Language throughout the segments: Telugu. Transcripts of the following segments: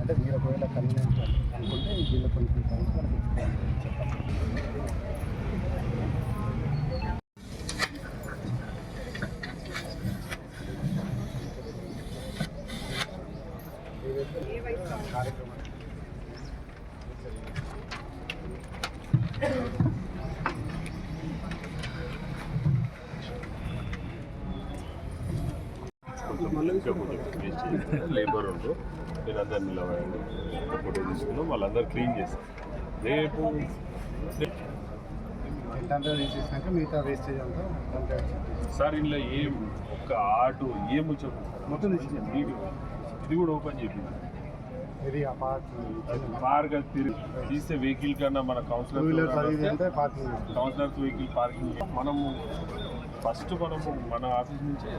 అంటే మీరు ఒకవేళ కన్వీనియంట్ అనుకుంటే దీనిలో కొంచెం చెప్పండి. కార్యక్రమం లేబర్ ఉండు వీళ్ళందరూ నిలబడండి ఫోటో తీసుకున్నాం వాళ్ళందరూ క్లీన్ చేస్తారు రేపు తీసేసినాక మిగతా వేస్టేజ్ అంతా సార్ ఇంట్లో ఏం ఒక్క ఆటో ఏం వచ్చాము మొత్తం ఇది కూడా ఓపెన్ చేయింది ఇది ఆ పార్క్ తీస్తే వెహికల్ కన్నా మన కౌన్సిలర్ కౌన్సిలర్స్ వెహికల్ పార్కింగ్ మనము ఫస్ట్ మనము మన ఆఫీస్ నుంచే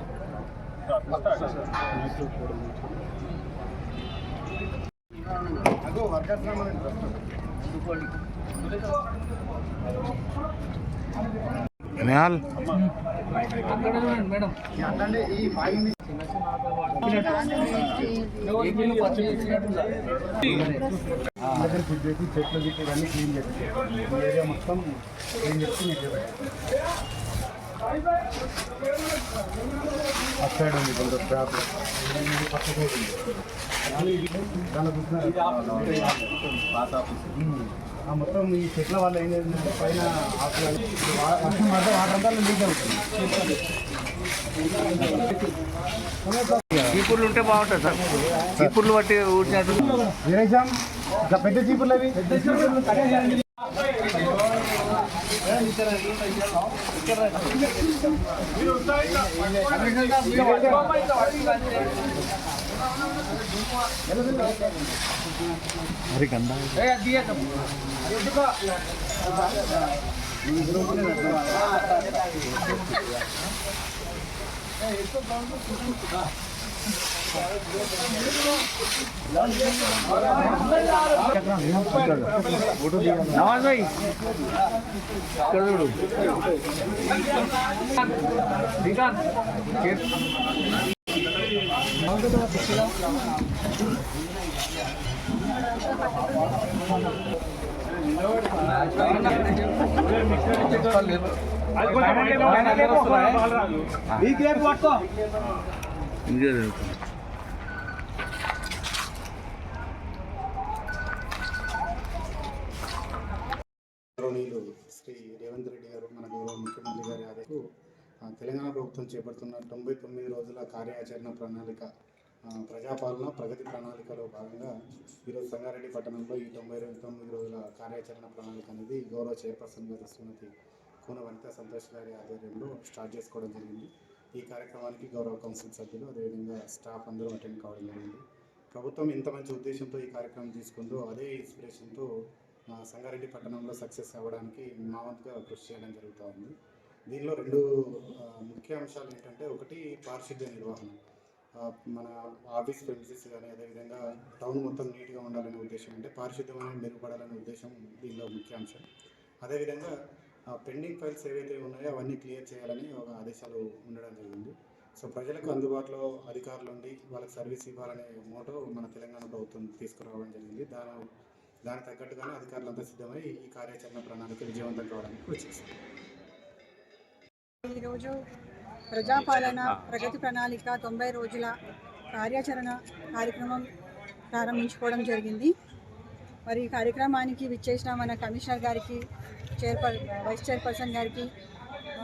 మేడం ఈ చెట్లు ఇవన్నీ క్లీన్ చేసి ఏరియా మొత్తం క్లీన్ చేసి మీకు అటు సైడ్ ఉంది కొంత స్టాప్ పక్క సైడ్ ఉంది మొత్తం ఈ చెట్ల వల్ల ఏం చేస్తుందంటే పైన వర్షం పడితే వాటర్ అంతా లీక్ అవుతుంది. చీపుర్లు ఉంటే బాగుంటుంది సార్. చీపుర్లు బట్టి ఊడ్చినట్టు విరేషం ఇంకా పెద్ద చీపుర్లు అవి మరి గందా नवाज भाई कर दो శ్రీ రేవంత్ రెడ్డి గారు మన గౌరవ ముఖ్యమంత్రి గారి ఆదేశంతో తెలంగాణ ప్రభుత్వం చేపడుతున్న 99 రోజుల కార్యాచరణ ప్రణాళిక ప్రజాపాలన ప్రగతి ప్రణాళికలో భాగంగా ఈరోజు సంగారెడ్డి పట్టణంలో ఈ 99 రోజుల కార్యాచరణ ప్రణాళిక అనేది గౌరవ చైర్పర్సన్ గారు శ్రీమతి కూన వనిత సంతోష్ గారి ఆధ్వర్యంలో స్టార్ట్ చేసుకోవడం జరిగింది. ఈ కార్యక్రమానికి గౌరవ కౌన్సిల్ సభ్యులు అదేవిధంగా స్టాఫ్ అందరూ అటెండ్ కావడం జరిగింది. ప్రభుత్వం ఇంత మంచి ఉద్దేశంతో ఈ కార్యక్రమం తీసుకుందో అదే ఇన్స్పిరేషన్తో సంగారెడ్డి పట్టణంలో సక్సెస్ అవ్వడానికి మా వంతుగా కృషి చేయడం జరుగుతూ ఉంది. దీనిలో 2 ముఖ్య అంశాలు ఏంటంటే, ఒకటి పారిశుద్ధ్య నిర్వహణ. మన ఆఫీస్ ప్రెమిసెస్ కానీ అదేవిధంగా టౌన్ మొత్తం నీట్గా ఉండాలనే ఉద్దేశం, అంటే పారిశుద్ధ్యం అనేది మెరుగుపడాలనే ఉద్దేశం దీనిలో ముఖ్య అంశం. అదేవిధంగా పెండింగ్ ఫైల్స్ ఏవైతే ఉన్నాయో అవన్నీ క్లియర్ చేయాలని ఒక ఆదేశాలు ఉండడం జరిగింది. సో ప్రజలకు అందుబాటులో అధికారులు ఉండి వాళ్ళకి సర్వీస్ ఇవ్వాలనే మోటో మన తెలంగాణ ప్రభుత్వం తీసుకురావడం జరిగింది. దానికి తగ్గట్టుగానే అధికారులంతా సిద్ధమై ఈ కార్యాచరణ ప్రణాళిక విజయవంతం కావడానికి కృషి చేస్తారు. ఈరోజు ప్రజాపాలన ప్రగతి ప్రణాళిక 90 రోజుల కార్యాచరణ కార్యక్రమం ప్రారంభించుకోవడం జరిగింది. మరి ఈ కార్యక్రమానికి విచ్చేసిన మన కమిషనర్ గారికి, వైస్ చైర్పర్సన్ గారికి,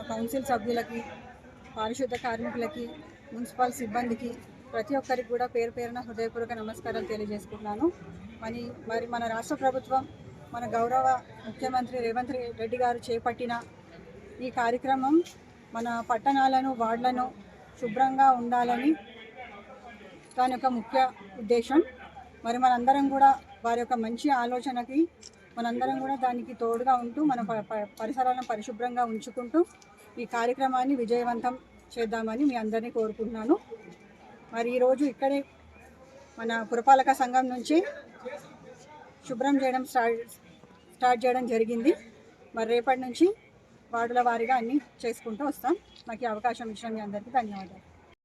కౌన్సిల్ సభ్యులకి, పారిశుద్ధ కార్మికులకి, మున్సిపల్ సిబ్బందికి, ప్రతి ఒక్కరికి కూడా పేరు పేరున హృదయపూర్వక నమస్కారాలు తెలియజేసుకుంటున్నాను. మరి మన రాష్ట్ర ప్రభుత్వం, మన గౌరవ ముఖ్యమంత్రి రేవంత్ రెడ్డి గారు చేపట్టిన ఈ కార్యక్రమం మన పట్టణాలను, వార్డులను శుభ్రంగా ఉండాలని దాని యొక్క ముఖ్య ఉద్దేశం. మరి మనందరం కూడా వారి యొక్క మంచి ఆలోచనకి మనందరం కూడా దానికి తోడుగా ఉంటూ మన పరిసరాలను పరిశుభ్రంగా ఉంచుకుంటూ ఈ కార్యక్రమాన్ని విజయవంతం చేద్దామని మీ అందరినీ కోరుకుంటున్నాను. మరి ఈరోజు ఇక్కడే మన పురపాలక సంఘం నుంచి శుభ్రం చేయడం స్టార్ట్ చేయడం జరిగింది. మరి రేపటి నుంచి వార్డుల వారీగా అన్నీ చేసుకుంటూ వస్తాం. నాకు ఈ అవకాశం ఇచ్చిన మీ అందరికీ ధన్యవాదాలు.